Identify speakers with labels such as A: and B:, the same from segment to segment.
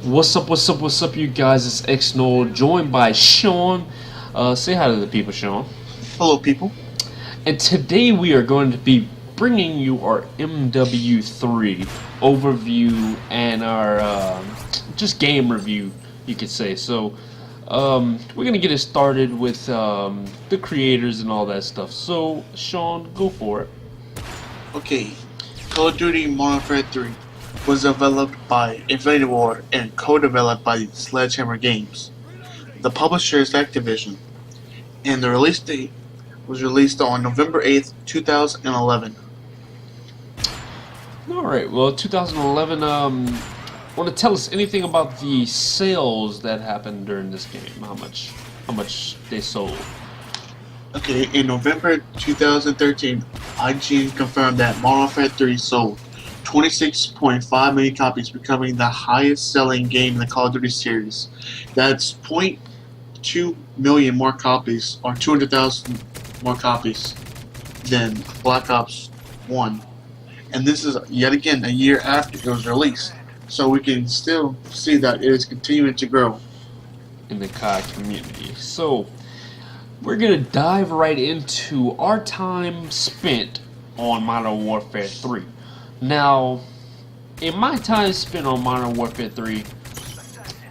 A: What's up, you guys? It's X Noel, joined by Sean. Say hi to the people, Sean.
B: Hello, people.
A: And today we are going to be bringing you our MW3 overview and our just game review, you could say. So, we're going to get it started with the creators and all that stuff. So, Sean, go for it.
B: Okay, Call of Duty Modern Warfare 3 was developed by Infinity Ward and co-developed by Sledgehammer Games. The publisher is Activision, and the release date was released on November 8th, 2011.
A: All right. Well, 2011. Want to tell us anything about the sales that happened during this game? How much they sold?
B: Okay, in November 2013, IGN confirmed that Modern Warfare 3 sold 26.5 million copies, becoming the highest-selling game in the Call of Duty series. That's 0.2 million more copies, or 200,000 more copies, than Black Ops 1. And this is, yet again, a year after it was released. So we can still see that it is continuing to grow.
A: In the COD community. So, we're going to dive right into our time spent on Modern Warfare 3. Now, in my time spent on Modern Warfare 3,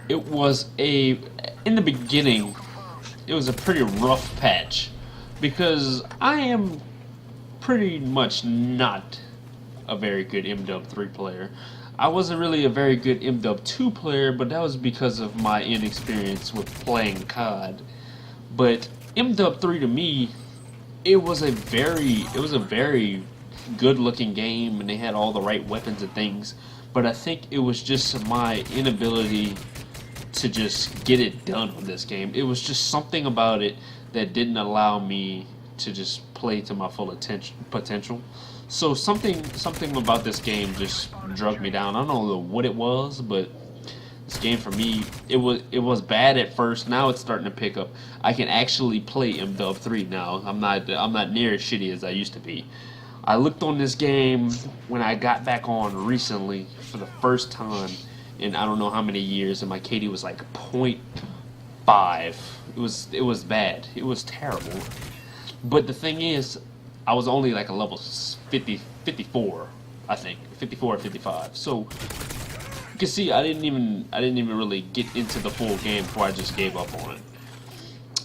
A: in the beginning, it was a pretty rough patch. Because I am pretty much not a very good MW3 player. I wasn't really a very good MW2 player, but that was because of my inexperience with playing COD. But MW3 to me, it was a very good looking game, and they had all the right weapons and things. But I think it was just my inability to just get it done with this game. It was just something about it that didn't allow me to just play to my full potential. So something about this game just drug me down. I don't know what it was, but this game for me, it was bad at first. Now it's starting to pick up. I can actually play MW3 now. I'm not near as shitty as I used to be. I looked on this game when I got back on recently for the first time in I don't know how many years, and my KD was like 0.5. It was bad. It was terrible. But the thing is, I was only like a level 54, I think, 54 or 55. So you can see I didn't even really get into the full game before I just gave up on it.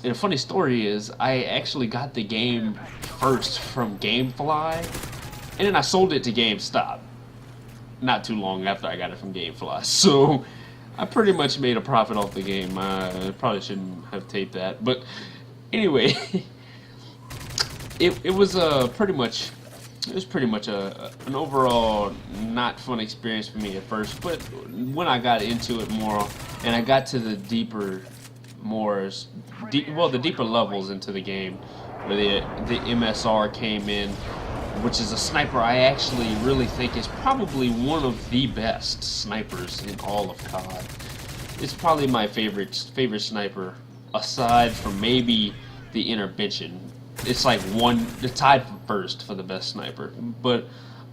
A: And a funny story is, I actually got the game first from GameFly, and then I sold it to GameStop not too long after I got it from GameFly. So I pretty much made a profit off the game. I probably shouldn't have taped that, but anyway, it was pretty much an overall not fun experience for me at first. But when I got into it more, and I got to the deeper levels into the game, where the MSR came in, which is a sniper I actually really think is probably one of the best snipers in all of COD. It's probably my favorite sniper, aside from maybe the Intervention. It's like the tied for first for the best sniper. But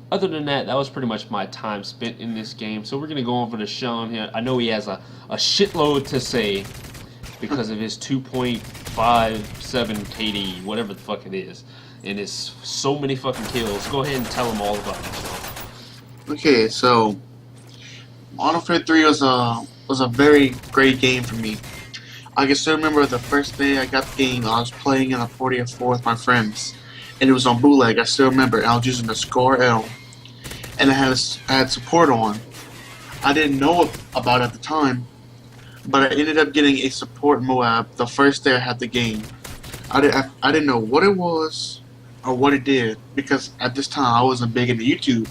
A: other than that, that was pretty much my time spent in this game. So we're gonna go over to Sean here. I know he has a shitload to say because of his 2.57 KD, whatever the fuck it is, and it's so many fucking kills. Go ahead and tell him all about it, Sean.
B: Okay, so Modern Warfare 3 was a very great game for me. I can still remember the first day I got the game. I was playing in a 40-4 with my friends, and it was on bootleg. I still remember. I was using the Score L, and I had support on. I didn't know about it at the time, but I ended up getting a support Moab the first day I had the game. I didn't know what it was or what it did, because at this time I wasn't big into YouTube.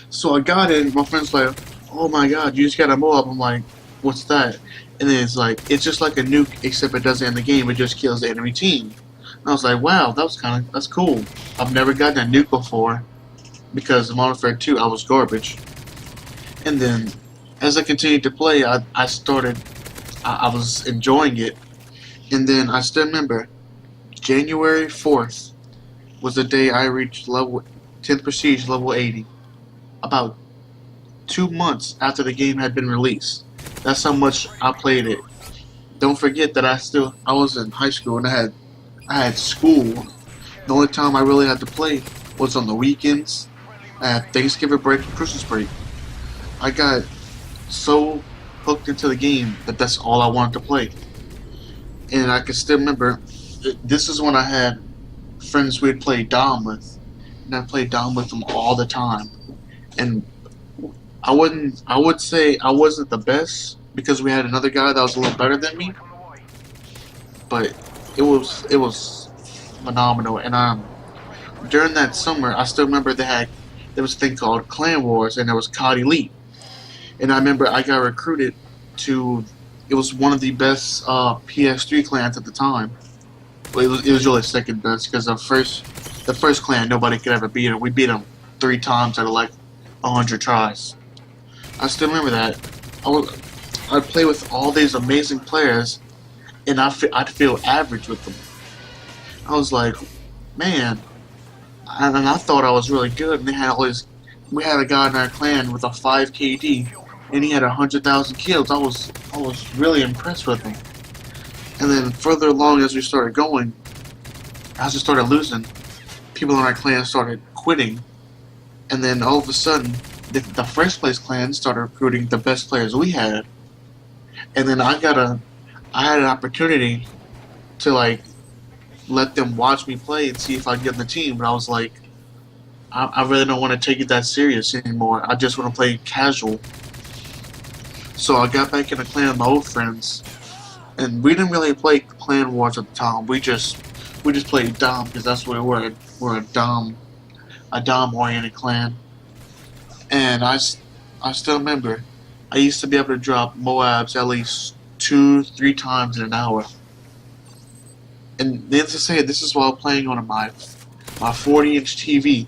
B: So I got it, and my friend's like, "Oh my god, you just got a Moab." I'm like, "What's that?" And then it's like, it's just like a nuke, except it doesn't end the game, it just kills the enemy team. And I was like, wow, that's cool. I've never gotten a nuke before, because in Modern Warfare 2 I was garbage. And then, as I continued to play, I was enjoying it. And then I still remember, January 4th was the day I reached level 10th Prestige, level 80. About 2 months after the game had been released. That's how much I played it. Don't forget that I was in high school and I had school. The only time I really had to play was on the weekends. I had Thanksgiving break and Christmas break. I got so hooked into the game that that's all I wanted to play. And I can still remember, this is when I had friends we'd play Dom with, and I played Dom with them all the time. And I would say I wasn't the best because we had another guy that was a little better than me, but it was phenomenal. And during that summer, I still remember there was a thing called Clan Wars, and there was COD Elite. And I remember I got recruited to. It was one of the best PS3 clans at the time. Well, it was really second best because the first clan nobody could ever beat him. We beat him 3 times out of like 100 tries. I still remember that. I'd play with all these amazing players, and I'd feel average with them. I was like, man, and I thought I was really good. And we had a guy in our clan with a 5 KD, and he had 100,000 kills. I was really impressed with him. And then further along as we started going, as we started losing, people in our clan started quitting, and then all of a sudden, the first place clan started recruiting the best players we had, and then I had an opportunity to like let them watch me play and see if I could get in the team, but I was like, I really don't want to take it that serious anymore. I just want to play casual. So I got back in the clan with my old friends, and we didn't really play clan wars at the time. We just played Dom because that's what we were. We're a Dom oriented clan. And I still remember I used to be able to drop Moabs at least 2-3 times in an hour. And needless to say, this is while playing on my 40-inch TV,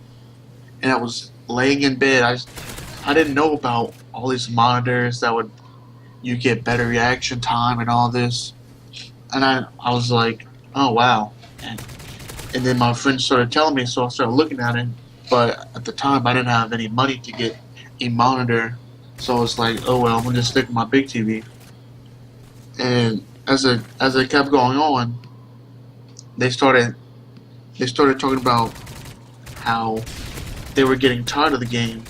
B: and I was laying in bed. I didn't know about all these monitors that you get better reaction time and all this, and I was like, oh wow. And then my friends started telling me, so I started looking at it. But at the time, I didn't have any money to get a monitor, so I was like, oh well, I'm gonna just stick with my big TV. And as it kept going on, they started talking about how they were getting tired of the game.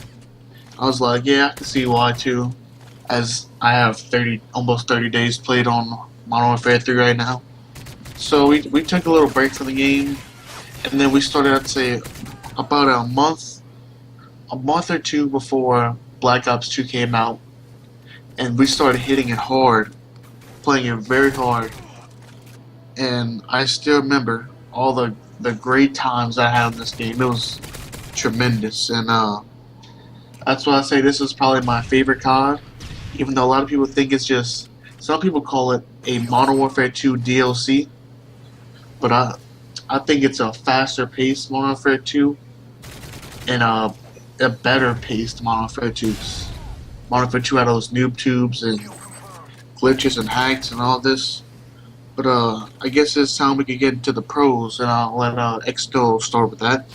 B: I was like, yeah, I can see why too, as I have almost 30 days played on Modern Warfare 3 right now. So we took a little break from the game, and then we started, I'd say, about a month or two before Black Ops 2 came out, and we started hitting it hard, playing it very hard. And I still remember all the great times I had in this game. It was tremendous, and that's why I say this is probably my favorite COD, even though a lot of people think it's just, some people call it a Modern Warfare 2 DLC, but I think it's a faster paced Modern Warfare 2 and a better paced Modern Warfare 2. Modern Warfare 2 had those noob tubes and glitches and hacks and all this. But I guess it's time we could get into the pros, and I'll let Exto start with that.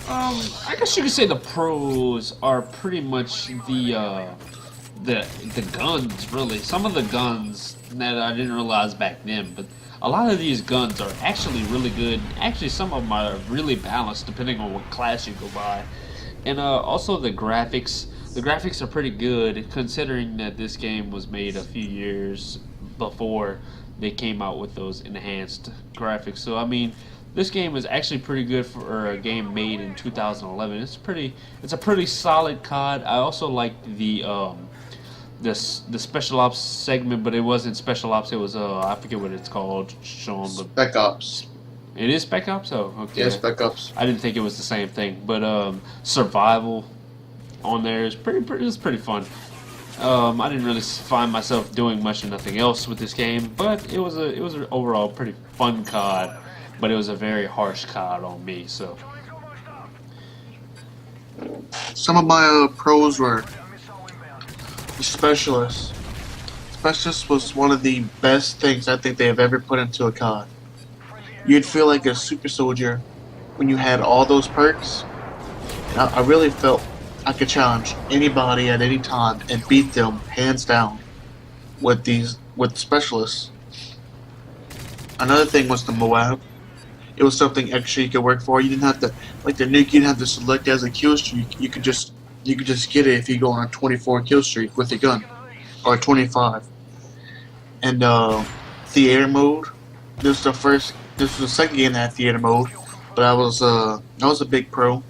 A: I guess you could say the pros are pretty much the guns, really. Some of the guns that I didn't realize back then, but a lot of these guns are actually really good. Actually, some of them are really balanced depending on what class you go by. And also the graphics. The graphics are pretty good considering that this game was made a few years before they came out with those enhanced graphics. So I mean, this game is actually pretty good for a game made in 2011. It's a pretty solid COD. I also like the special ops segment, but it wasn't special ops. It was I forget what it's called, Shawn.
B: Spec Ops.
A: It is Spec Ops. Oh, okay.
B: Yeah, Spec Ops.
A: I didn't think it was the same thing, but survival on there is pretty fun. I didn't really find myself doing much of nothing else with this game, but it was an overall pretty fun COD. But it was a very harsh COD on me. So
B: some of my pros were the specialist. Specialist was one of the best things I think they have ever put into a COD. You'd feel like a super soldier when you had all those perks. I I could challenge anybody at any time and beat them hands down with specialists. Another thing was the Moab. It was something extra you could work for. You didn't have to, like the nuke, you didn't have to select as a kill streak. You could just get it if you go on a 24 kill streak with a gun, or 25. And theater mode. This was the second game that had theater mode, but I was a big pro.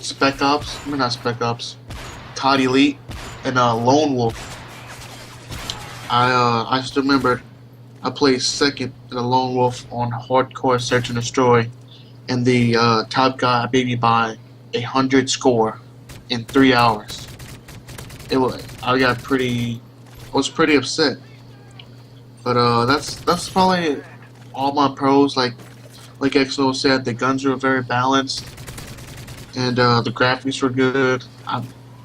B: Spec Ops, I mean not Spec Ops, COD Elite, and Lone Wolf. I still remember I played second in the Lone Wolf on Hardcore Search and Destroy, and the top guy beat me by 100 score in 3 hours. I was pretty upset. But that's probably all my pros. Like XO said, the guns were very balanced, and the graphics were good.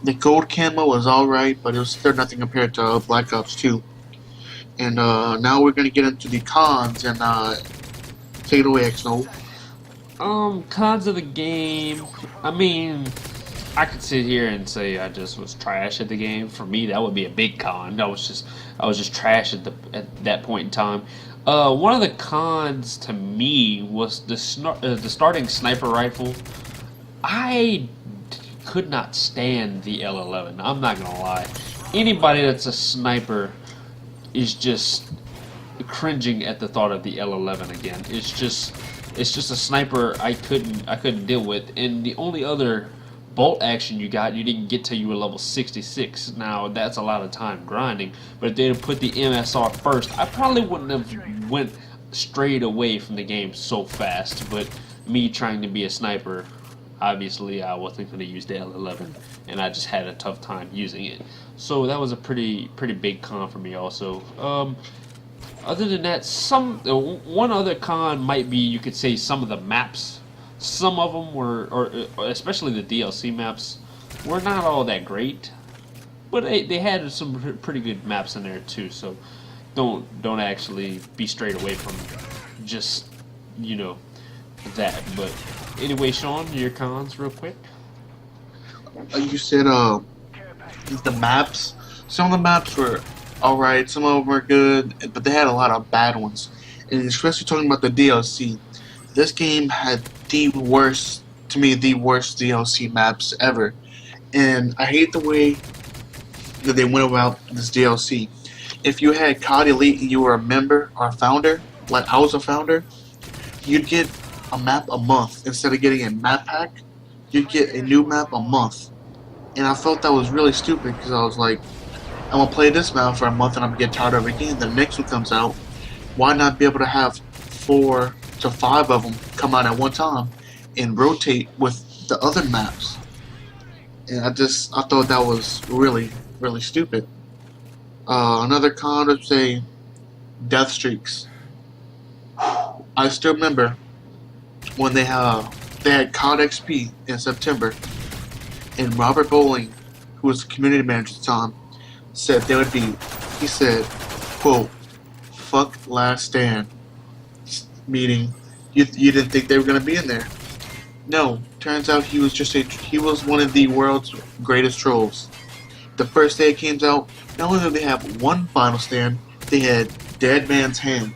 B: The gold camo was alright, but it was still nothing compared to Black Ops 2. And now we're gonna get into the cons and take it away, XO.
A: Cons of the game. I mean, I could sit here and say I just was trash at the game. For me, that would be a big con. I was just trash at that point in time. One of the cons to me was the starting sniper rifle. I could not stand the L11. I'm not gonna lie. Anybody that's a sniper is just cringing at the thought of the L11 again. It's just a sniper I couldn't deal with. And the only other bolt action you didn't get till you were level 66. Now that's a lot of time grinding, but if they had put the MSR first, I probably wouldn't have went straight away from the game so fast. But me trying to be a sniper, obviously I wasn't going to use the L11, and I just had a tough time using it. So that was a pretty big con for me also. Other than that, one other con might be, you could say, some of the maps. Some of them were, or especially the DLC maps, were not all that great, but they had some pretty good maps in there too. So don't actually be straight away from just that. But anyway, Sean, your cons real quick.
B: You said the maps. Some of the maps were alright. Some of them were good, but they had a lot of bad ones. And especially talking about the DLC, this game had the worst DLC maps ever. And I hate the way that they went about this DLC. If you had COD Elite and you were a member or a founder, like I was a founder, you'd get a map a month. Instead of getting a map pack, you'd get a new map a month. And I felt that was really stupid, because I was like, I'm gonna play this map for a month and I'm gonna get tired of it again. The next one comes out. Why not be able to have 4 to 5 of them come out at one time and rotate with the other maps? And I thought that was really stupid. Another con would say death streaks. I still remember when they had COD XP in September, and Robert Bowling, who was the community manager at the time, said there would be, he said, quote, "fuck Last Stand," meaning you didn't think they were going to be in there. No, turns out he was one of the world's greatest trolls. The first day it came out, not only did they have one final stand, they had Dead Man's Hand,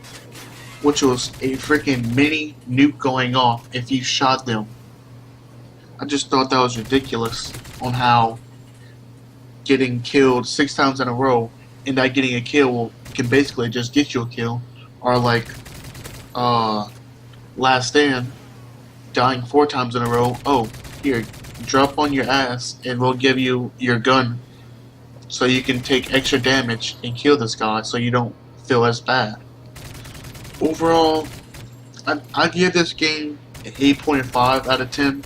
B: which was a freaking mini nuke going off if you shot them. I just thought that was ridiculous on how getting killed 6 times in a row and not getting a kill can basically just get you a kill, or like Last Stand, dying 4 times in a row. Oh, here, drop on your ass and we'll give you your gun so you can take extra damage and kill this guy so you don't feel as bad. Overall, I give this game an 8.5 out of 10.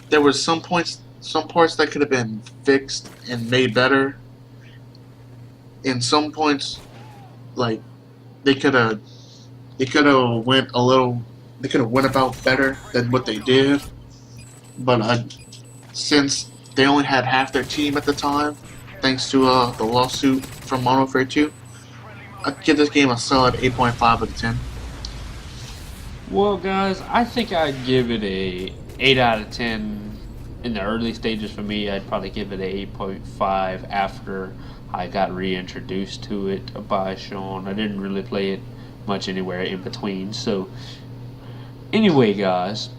B: There were some parts that could have been fixed and made better. In some points, like they could have went about better than what they did. But since they only had half their team at the time, thanks to the lawsuit from Modern Warfare 2, I'd give this game a solid 8.5 out of 10.
A: Well, guys, I think I'd give it a 8 out of 10 in the early stages for me, I'd probably give it a 8.5 after I got reintroduced to it by Shawn. I didn't really play it much anywhere in between. So, anyway, guys,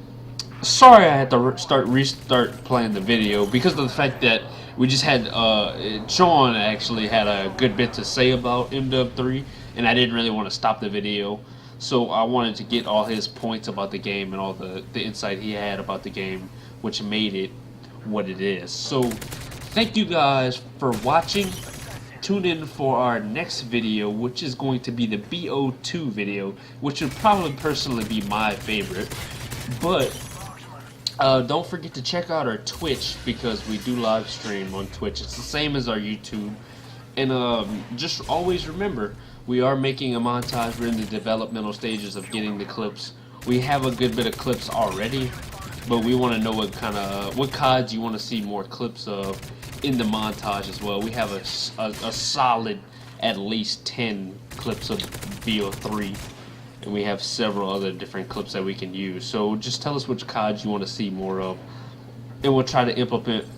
A: sorry I had to restart playing the video because of the fact that we just had Shawn actually had a good bit to say about MW3, and I didn't really want to stop the video. So I wanted to get all his points about the game and all the insight he had about the game, which made it what it is. So thank you guys for watching. Tune in for our next video, which is going to be the BO2 video, which would probably personally be my favorite. But don't forget to check out our Twitch, because we do live stream on Twitch. It's the same as our YouTube. And just always remember, we are making a montage. We're in the developmental stages of getting the clips. We have a good bit of clips already, but we want to know what CODs you want to see more clips of in the montage as well. We have a solid at least 10 clips of BO3, and we have several other different clips that we can use. So just tell us which CODs you want to see more of, and we'll try to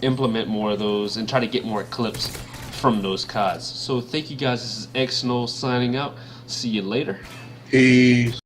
A: implement more of those and try to get more clips from those CODs. So thank you guys. This is X Snow signing out. See you later.
B: Peace.